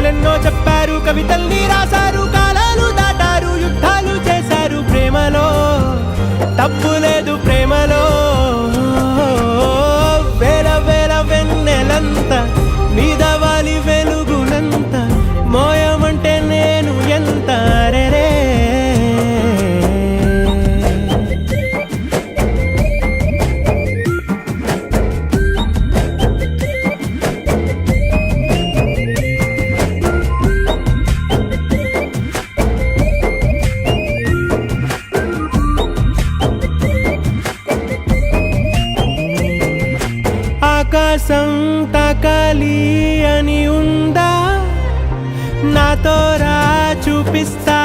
కథలెన్నో చెప్పారు, కవితల్ని రాశారు, కాలాలు దాటారు, యుద్ధాలు చేశారు. ప్రేమలో తప్పు లేదు, ప్రేమలో వేల వేల వెన్నెలంత మీద వాలి వెలుగునంత మోయమంటే నేను ఎంత రే. ఆకాశం తాకాలి అని ఉందా, నాతో రా చూపిస్తా